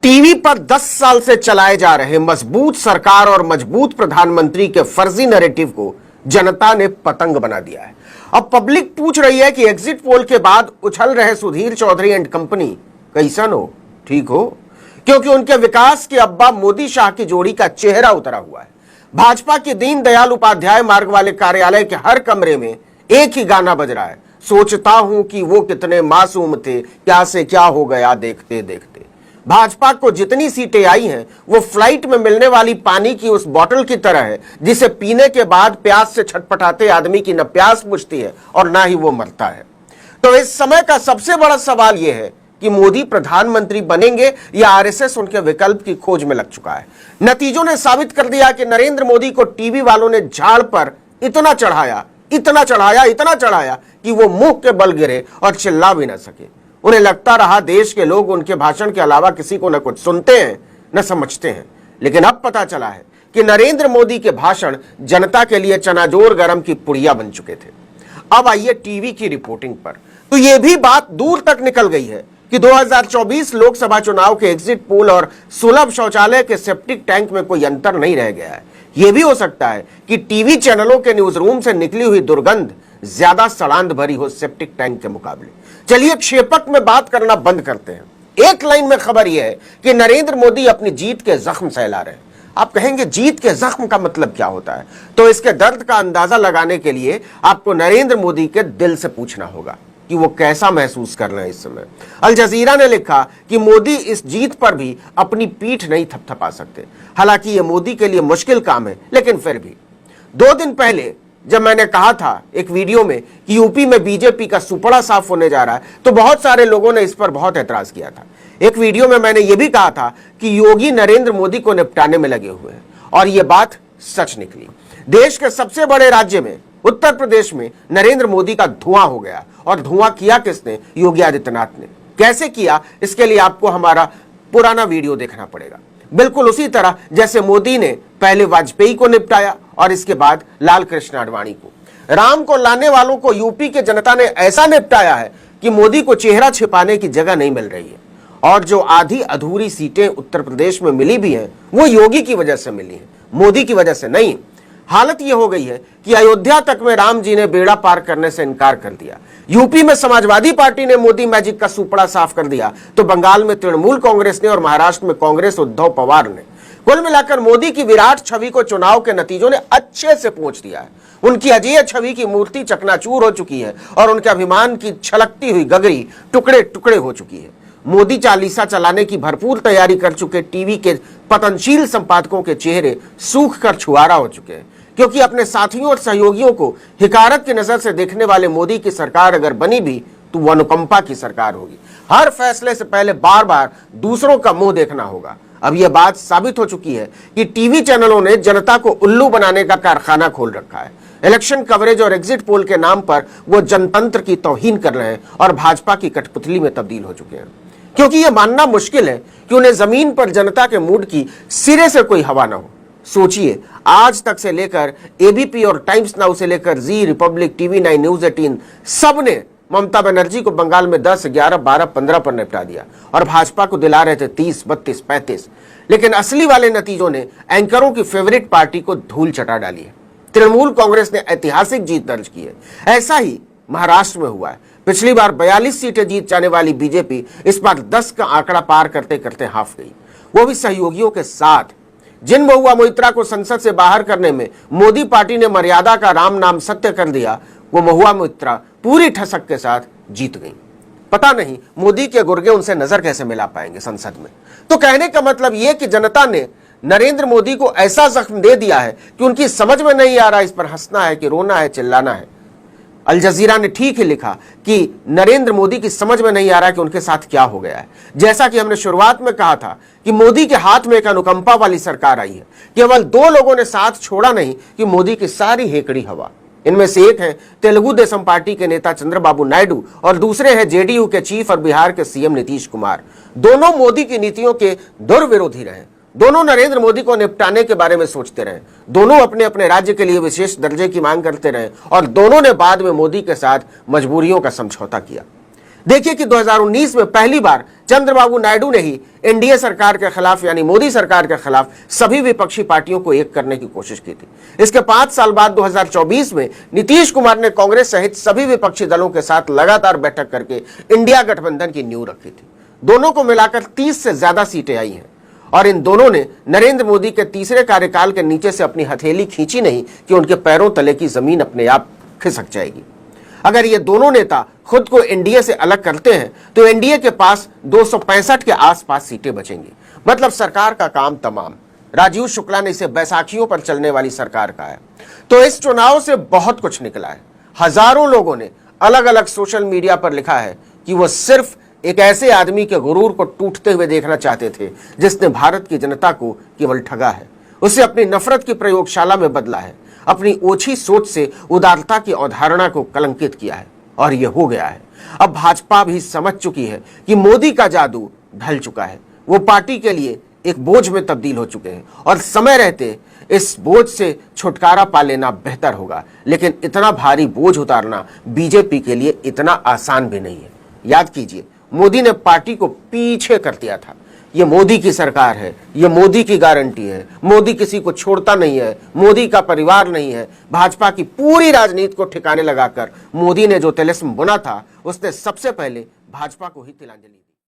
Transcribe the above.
TV पर 10 साल से चलाए जा रहे मजबूत सरकार और मजबूत प्रधानमंत्री के फर्जी नैरेटिव को जनता ने पतंग बना दिया है। अब पब्लिक पूछ रही है कि एग्जिट पोल के बाद उछल रहे सुधीर चौधरी एंड कंपनी कैसन हो, ठीक हो? क्योंकि उनके विकास के अब्बा मोदी शाह की जोड़ी का चेहरा उतरा हुआ है। भाजपा के दीनदयाल उपाध्याय मार्ग वाले कार्यालय के हर कमरे में एक ही गाना बज रहा है, सोचता हूं कि वो कितने मासूम थे, क्या से क्या हो गया देखते देखते। भाजपा को जितनी सीटें आई हैं वो फ्लाइट में मिलने वाली पानी की उस बोतल की तरह है जिसे पीने के बाद प्यास से छटपटाते आदमी की न प्यास बुझती है और ना ही वो मरता है। तो इस समय का सबसे बड़ा सवाल यह है कि मोदी प्रधानमंत्री बनेंगे या आरएसएस उनके विकल्प की खोज में लग चुका है। नतीजों ने साबित कर दिया कि नरेंद्र मोदी को टीवी वालों ने झाड़ पर इतना चढ़ाया कि वो मुंह के बल गिरे और चिल्ला भी ना सके। उन्हें लगता रहा देश के लोग उनके भाषण के अलावा किसी को न कुछ सुनते हैं न समझते हैं। लेकिन अब पता चला है कि नरेंद्र मोदी के भाषण जनता के लिए चनाजोर गरम की पुड़िया बन चुके थे। अब आइए टीवी की रिपोर्टिंग पर। तो यह भी बात दूर तक निकल गई है कि 2024 लोकसभा चुनाव के एग्जिट पोल और सुलभ शौचालय के सेप्टिक टैंक में कोई अंतर नहीं रह गया है। यह भी हो सकता है कि टीवी चैनलों के न्यूज रूम से निकली हुई दुर्गंध ज्यादा सड़ांध भरी हो सेप्टिक टैंक के मुकाबले। चलिए क्षेपक में बात करना बंद करते हैं। एक लाइन में खबर यह है कि नरेंद्र मोदी अपनी जीत के जख्म सहला रहे हैं। आप कहेंगे जीत के जख्म का मतलब क्या होता है? तो इसके दर्द का अंदाजा लगाने के लिए आपको नरेंद्र मोदी के दिल से पूछना होगा कि वो कैसा महसूस कर रहे हैं इस समय। अल जजीरा ने लिखा कि मोदी इस जीत पर भी अपनी पीठ नहीं थपथपा सकते। हालांकि ये मोदी के लिए मुश्किल काम है, लेकिन फिर भी 2 दिन पहले जब मैंने कहा था एक वीडियो में कि यूपी में बीजेपी का सुपड़ा साफ होने जा रहा है, तो बहुत सारे लोगों ने इस पर बहुत ऐतराज किया था। एक वीडियो में मैंने यह भी कहा था कि योगी नरेंद्र मोदी को निपटाने में लगे हुए हैं, और यह बात सच निकली। देश के सबसे बड़े राज्य में उत्तर प्रदेश में नरेंद्र मोदी का धुआं हो गया। और धुआं किया किसने? योगी आदित्यनाथ ने। कैसे किया, इसके लिए आपको हमारा पुराना वीडियो देखना पड़ेगा। बिल्कुल उसी तरह जैसे मोदी ने पहले वाजपेयी को निपटाया और इसके बाद लाल कृष्ण आडवाणी को। राम को लाने वालों को यूपी के जनता ने ऐसा निपटाया है कि मोदी को चेहरा छिपाने की जगह नहीं मिल रही है। और जो आधी अधूरी सीटें उत्तर प्रदेश में मिली भी हैं, वो योगी की वजह से मिली हैं, मोदी की वजह से नहीं। हालत यह हो गई है कि अयोध्या तक में राम जी ने बेड़ा पार करने से इनकार कर दिया। यूपी में समाजवादी पार्टी ने मोदी मैजिक का सुपड़ा साफ कर दिया, तो बंगाल में तृणमूल कांग्रेस ने और महाराष्ट्र में कांग्रेस उद्धव पवार ने। कुल मिलाकर मोदी की विराट छवि को चुनाव के नतीजों ने अच्छे से पहुंच दिया है। उनकी अजेय छवि की मूर्ति चकनाचूर हो चुकी है और उनके अभिमान की छलकती हुई गगरी टुकड़े टुकड़े हो चुकी है। मोदी चालीसा चलाने की भरपूर तैयारी कर चुके टीवी के पतनशील संपादकों के चेहरे सूख कर छुआरा हो चुके हैं, क्योंकि अपने साथियों और सहयोगियों को हिकारत की नजर से देखने वाले मोदी की सरकार अगर बनी भी तो वो अनुकंपा की सरकार होगी। हर फैसले से पहले बार बार दूसरों का मुंह देखना होगा। अब यह बात साबित हो चुकी है कि टीवी चैनलों ने जनता को उल्लू बनाने का कारखाना खोल रखा है। इलेक्शन कवरेज और एग्जिट पोल के नाम पर वो जनतंत्र की तौहीन कर रहे हैं और भाजपा की कठपुतली में तब्दील हो चुके हैं। क्योंकि यह मानना मुश्किल है कि उन्हें जमीन पर जनता के मूड की सिरे से कोई हवा ना हो। सोचिए, आज तक से लेकर एबीपी और टाइम्स नाउ से लेकर जी, रिपब्लिक, टीवी 9, न्यूज 18 सब ने ममता बनर्जी को बंगाल में 10, 11, 12, 15 पर निपटा दिया और भाजपा को दिला रहे थे 30, 32, 35। लेकिन असली वाले नतीजों ने एंकरों की फेवरेट पार्टी को धूल चटा डाली है। तृणमूल कांग्रेस ने ऐतिहासिक जीत दर्ज की है। ऐसा ही महाराष्ट्र में हुआ है। पिछली बार 42 सीटें जीत जाने वाली बीजेपी इस बार 10 का आंकड़ा पार करते करते हाफ गई, वो भी सहयोगियों के साथ। जिन महुआ मोइत्रा को संसद से बाहर करने में मोदी पार्टी ने मर्यादा का राम नाम सत्य कर दिया, वो महुआ मोइत्रा पूरी ठसक के साथ जीत गई। पता नहीं मोदी के गुर्गे उनसे नजर कैसे मिला पाएंगे संसद में। तो कहने का मतलब यह कि जनता ने नरेंद्र मोदी को ऐसा जख्म दे दिया है कि उनकी समझ में नहीं आ रहा इस पर हंसना है कि रोना है, चिल्लाना है। अल जजीरा ने ठीक ही लिखा कि नरेंद्र मोदी की समझ में नहीं आ रहा कि उनके साथ क्या हो गया है। जैसा कि हमने शुरुआत में कहा था कि मोदी के हाथ में एक अनुकंपा वाली सरकार आई है। केवल 2 लोगों ने साथ छोड़ा नहीं कि मोदी की सारी हेकड़ी हवा। इनमें से एक है तेलुगु देशम पार्टी के नेता चंद्रबाबू नायडू और दूसरे हैं जेडीयू के चीफ और बिहार के सीएम नीतीश कुमार। दोनों मोदी की नीतियों के दुर्विरोधी रहे। दोनों नरेंद्र मोदी को निपटाने के बारे में सोचते रहे। दोनों अपने अपने राज्य के लिए विशेष दर्जे की मांग करते रहे और दोनों ने बाद में मोदी के साथ मजबूरियों का समझौता किया। देखिए कि 2019 में पहली बार चंद्रबाबू नायडू ने ही एनडीए सरकार के खिलाफ यानी मोदी सरकार के खिलाफ सभी विपक्षी पार्टियों को एक करने की कोशिश की थी। इसके 5 साल बाद 2024 में नीतीश कुमार ने कांग्रेस सहित सभी विपक्षी दलों के साथ लगातार बैठक करके इंडिया गठबंधन की नींव रखी थी। दोनों को मिलाकर 30 से ज्यादा सीटें आई हैं और इन दोनों ने नरेंद्र मोदी के तीसरे कार्यकाल के नीचे से अपनी हथेली खींची नहीं कि उनके पैरों तले की जमीन अपने आप खिसक जाएगी। अगर ये दोनों नेता खुद को एनडीए से अलग करते हैं तो एनडीए के पास 265 के आसपास सीटें बचेंगी। मतलब सरकार का काम तमाम। राजीव शुक्ला ने इसे बैसाखियों पर चलने वाली सरकार कहा है। तो इस चुनाव से बहुत कुछ निकला है। हजारों लोगों ने अलग अलग सोशल मीडिया पर लिखा है कि वो सिर्फ एक ऐसे आदमी के गुरूर को टूटते हुए देखना चाहते थे जिसने भारत की जनता को केवल ठगा है, उसे अपनी नफरत की प्रयोगशाला में बदला है, अपनी ओछी सोच से उदारता की अवधारणा को कलंकित किया है और यह हो गया है। अब भाजपा भी समझ चुकी है कि मोदी का जादू ढल चुका है। वो पार्टी के लिए एक बोझ में तब्दील हो चुके हैं और समय रहते इस बोझ से छुटकारा पा लेना बेहतर होगा। लेकिन इतना भारी बोझ उतारना बीजेपी के लिए इतना आसान भी नहीं है। याद कीजिए, मोदी ने पार्टी को पीछे कर दिया था। ये मोदी की सरकार है, ये मोदी की गारंटी है, मोदी किसी को छोड़ता नहीं है, मोदी का परिवार नहीं है। भाजपा की पूरी राजनीति को ठिकाने लगाकर मोदी ने जो तिलिस्म बुना था उसने सबसे पहले भाजपा को ही तिलांजलि दी।